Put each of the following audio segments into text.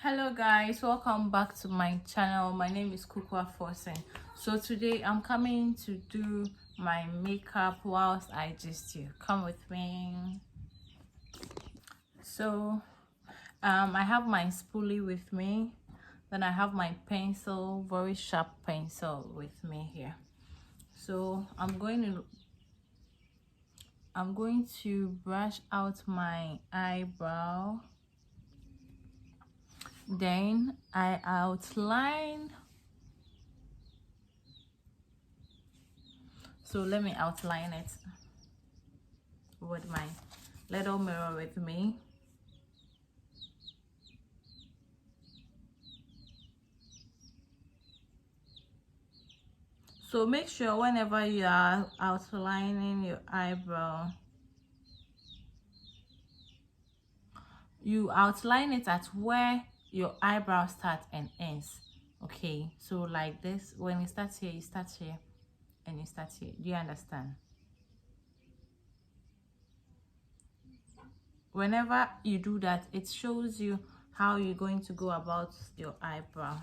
Hello guys, welcome back to my channel. My name is Kukwa Forsen. So today I'm coming to do my makeup whilst I gist you. Come with me. So I have my spoolie with me, then I have my pencil, very sharp pencil with me here. So I'm going to brush out my eyebrow, then I outline. So let me outline it with my little mirror with me. So make sure whenever you are outlining your eyebrow, you outline it at where your eyebrow starts and ends. Okay, so like this, when you start here, you start here, and you start here. Do you understand? Whenever you do that, it shows you how you're going to go about your eyebrow.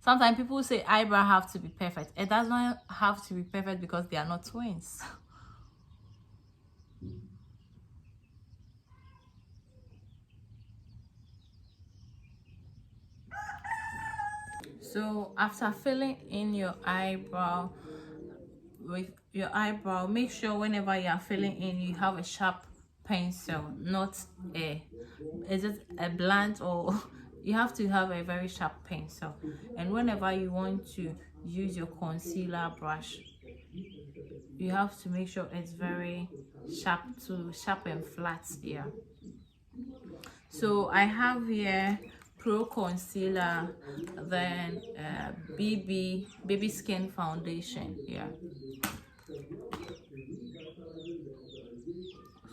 Sometimes people say eyebrow have to be perfect. It doesn't have to be perfect because they are not twins. So after filling in your eyebrow with your eyebrow, make sure whenever you are filling in, you have a sharp pencil, not is it a blunt, or you have to have a very sharp pencil. And whenever you want to use your concealer brush, you have to make sure it's very sharp and flat here. So I have here Pro Concealer, then baby skin foundation here.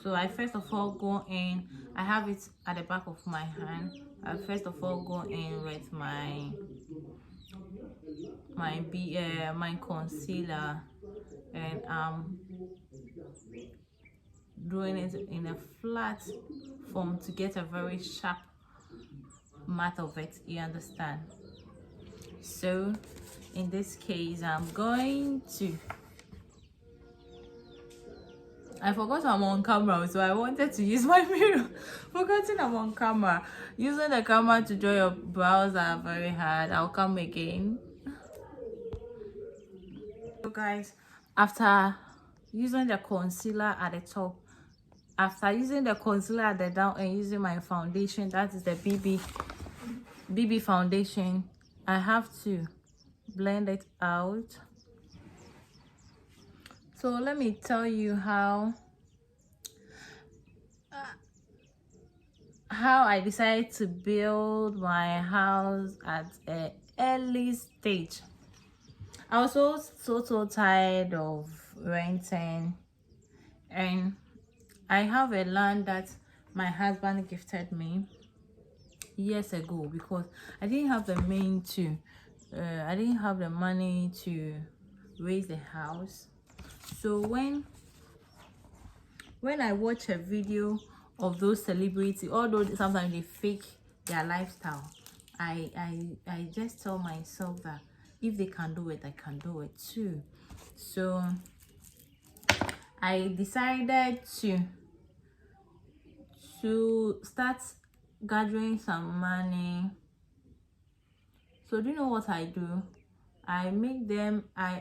So I first of all go in, I have it at the back of my hand. I first of all go in with my concealer, and doing it in a flat form to get a very sharp matte of it. You understand? So in this case, I'm going to, I forgot I'm on camera, so I wanted to use my mirror. Forgetting I'm on camera. Using the camera to draw your brows are very hard. I'll come again. So guys, after using the concealer at the top, after using the concealer at the down, and using my foundation, that is the BB foundation, I have to blend it out. So let me tell you how I decided to build my house at an early stage. I was so tired of renting, and I have a land that my husband gifted me years ago because I didn't have the I didn't have the money to raise the house. So when I watch a video of those celebrities, although sometimes they fake their lifestyle, I just tell myself that if they can do it, I can do it too. So I decided to start gathering some money. So do you know what I do? I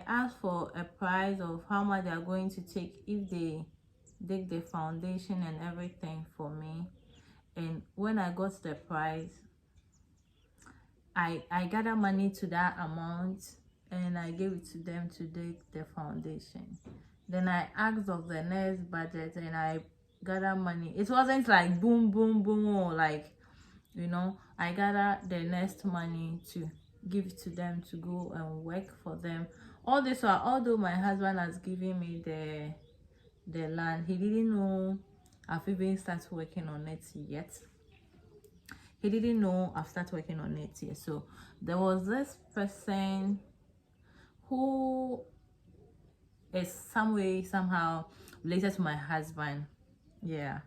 ask for a price of how much they are going to take if they dig the foundation and everything for me. And when I got the price, I gather money to that amount, and I gave it to them to dig the foundation. Then I asked of the next budget, and I gather money. It wasn't like boom boom boom, or like, you know, I gather the next money to give to them to go and work for them. All this while, although my husband has given me the land, he didn't know I've even started working on it yet. He didn't know I've started working on it yet. So there was this person who is some way somehow related to my husband, yeah,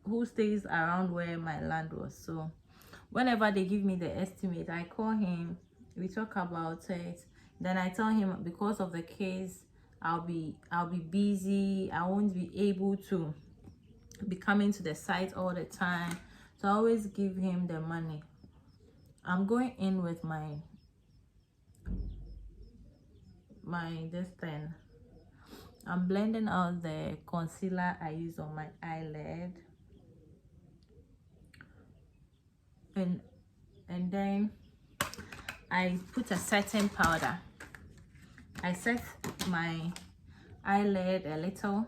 who stays around where my land was. So whenever they give me the estimate, I call him, we talk about it, then I tell him because of the case I'll be busy, I won't be able to be coming to the site all the time. So I always give him the money. I'm going in with my this thing. I'm blending out the concealer I use on my eyelid, and then I put a setting powder. I set my eyelid a little,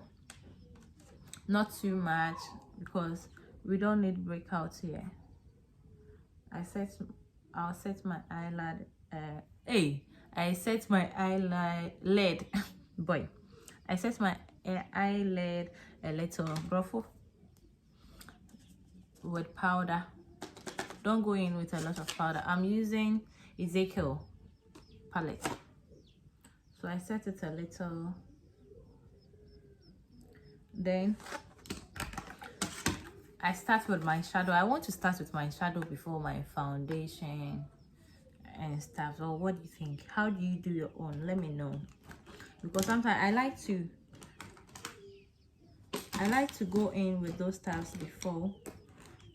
not too much, because we don't need breakout here. I'll set my eyelid. I set my eyelid. Boy, I set my eyelid a little ruffle with powder. Don't go in with a lot of powder. I'm using Ezekiel palette, so I set it a little. Then I start with my shadow. I want to start with my shadow before my foundation and stuff. So what do you think? How do you do your own? Let me know, because sometimes I like to go in with those stuffs before.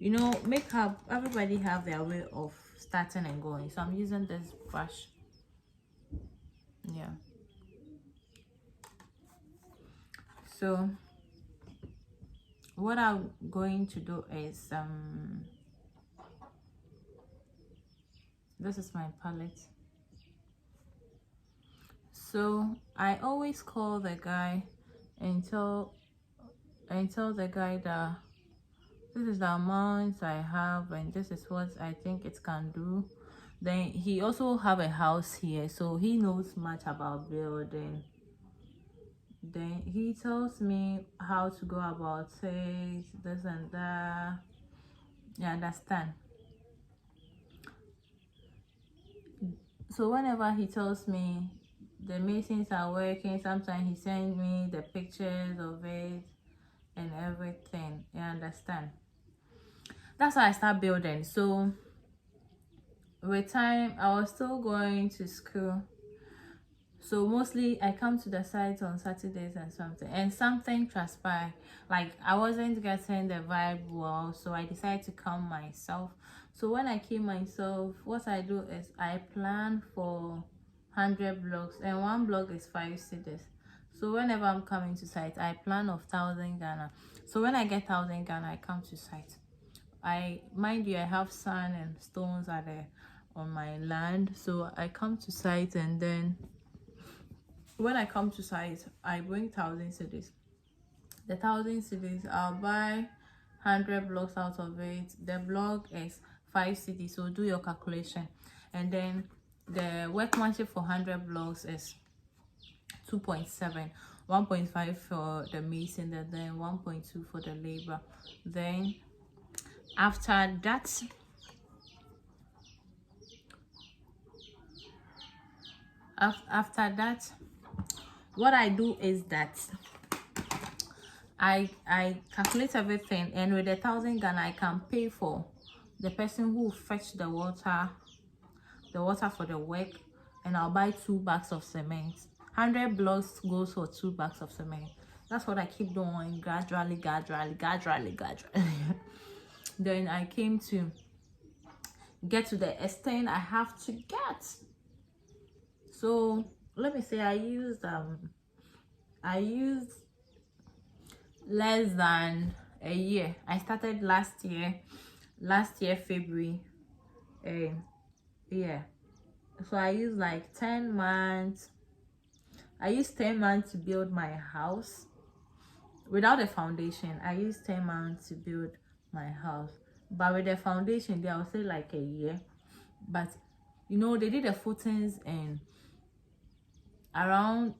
You know, makeup, everybody have their way of starting and going. So I'm using this brush. Yeah. So what I'm going to do is this is my palette. So I always call the guy and tell the guy that this is the amount I have and this is what I think it can do. Then he also have a house here, so he knows much about building. Then he tells me how to go about it, this and that. You understand? So whenever he tells me the masons are working, sometimes he sends me the pictures of it and everything. You understand? That's how I start building. So with time, I was still going to school, so mostly I come to the site on Saturdays and something transpired. Like I wasn't getting the vibe well, so I decided to come myself. So when I came myself, what I do is I plan for 100 blocks, and one block is 5 cedis. So whenever I'm coming to site, I plan of 1,000 Ghana. So when I get 1,000 Ghana, I come to site. Mind you, I have sand and stones are there on my land, so I come to site, and then when I come to site, I bring 1,000 cedis. The 1,000 cedis, I'll buy 100 blocks out of it. The block is 5 cedis, so do your calculation. And then the workmanship for 100 blocks is 2.7, 1.5 for the mason, and then 1.2 for the labor. Then after that, what I do is that I calculate everything, and with 1,000 Ghana I can pay for the person who fetch the water for the work, and I'll buy 2 bags of cement. 100 blocks goes for 2 bags of cement. That's what I keep doing gradually. Then I came to get to the extent I have to get. So let me say I used less than a year. I started last year February. Yeah, so I used like 10 months. I used 10 months to build my house without a foundation. I used 10 months to build my house, but with the foundation there, I would say like a year. But you know, they did the footings in around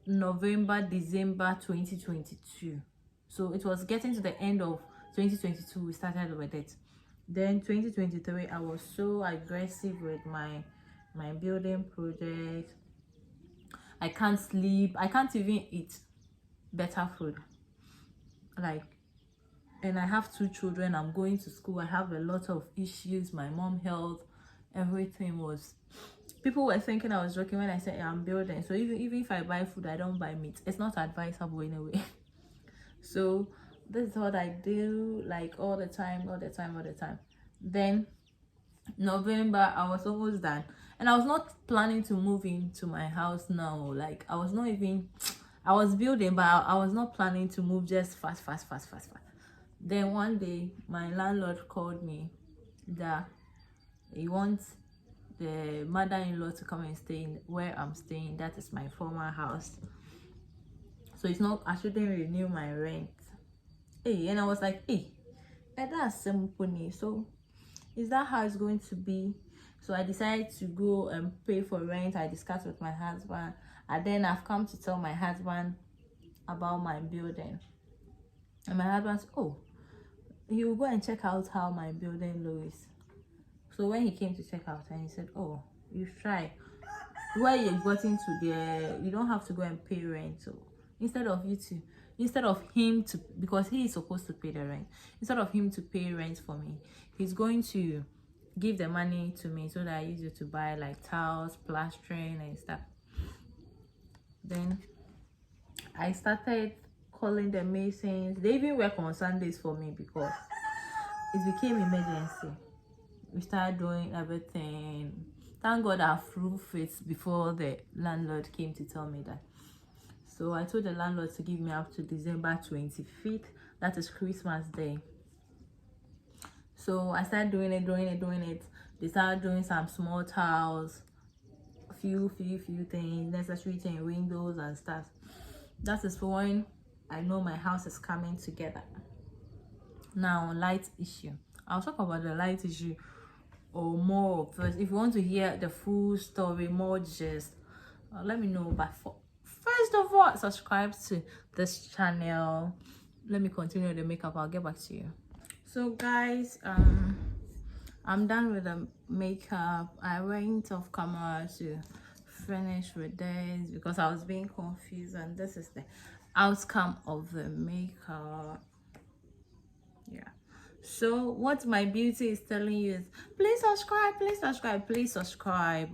November, December 2022. So it was getting to the end of 2022, we started with it. Then 2023, I was so aggressive with my building project. I can't sleep, I can't even eat better food, like, and I have two children, I'm going to school, I have a lot of issues, my mom health, everything was, people were thinking I was joking when I said, yeah, I'm building. So even if I buy food, I don't buy meat. It's not advisable anyway. So this is what I do, like, all the time, all the time, all the time. Then November, I was almost done, and I was not planning to move into my house now. Like, I was not even, I was building, but I was not planning to move just fast. Then one day my landlord called me that he wants the mother-in-law to come and stay in where I'm staying. That is my former house, so it's not, I shouldn't renew my rent. Hey, and I was like, hey, that's simple. So is that how it's going to be? So I decided to go and pay for rent. I discussed with my husband, and then I've come to tell my husband about my building, and my husband said, oh, he will go and check out how my building looks. So when he came to check out, and he said, oh, you try where you're getting to there, you don't have to go and pay rent. So instead of him to, because he is supposed to pay the rent, instead of him to pay rent for me, he's going to give the money to me so that I use it to buy like tiles, plastering and stuff. Then I started calling the masons. They even work on Sundays for me because it became emergency. We started doing everything. Thank God I approved it before the landlord came to tell me that. So I told the landlord to give me up to December 25th. That is Christmas Day. So I started doing it. They started doing some small tiles, few things, necessary things, windows and stuff. That is when I know my house is coming together. Now, light issue. I'll talk about the light issue or more first. If you want to hear the full story, more just let me know. But first of all, subscribe to this channel. Let me continue the makeup. I'll get back to you. So guys, I'm done with the makeup. I went off camera to finish with this because I was being confused, and this is the outcome of the makeup. Yeah. So what my beauty is telling you is, please subscribe.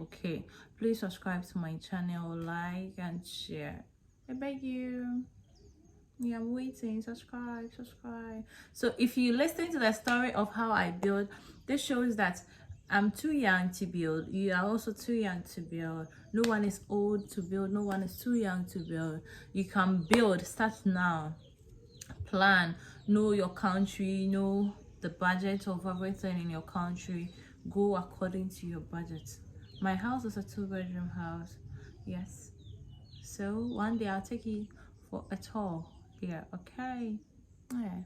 Okay, please subscribe to my channel, like and share. I beg you. Yeah, I'm waiting. Subscribe. So if you listen to the story of how I build, this shows that I'm too young to build. You are also too young to build. No one is old to build. No one is too young to build. You can build. Start now. Plan. Know your country. Know the budget of everything in your country. Go according to your budget. My house is a 2-bedroom house. Yes. So one day I'll take you for a tour here. Okay. Yeah.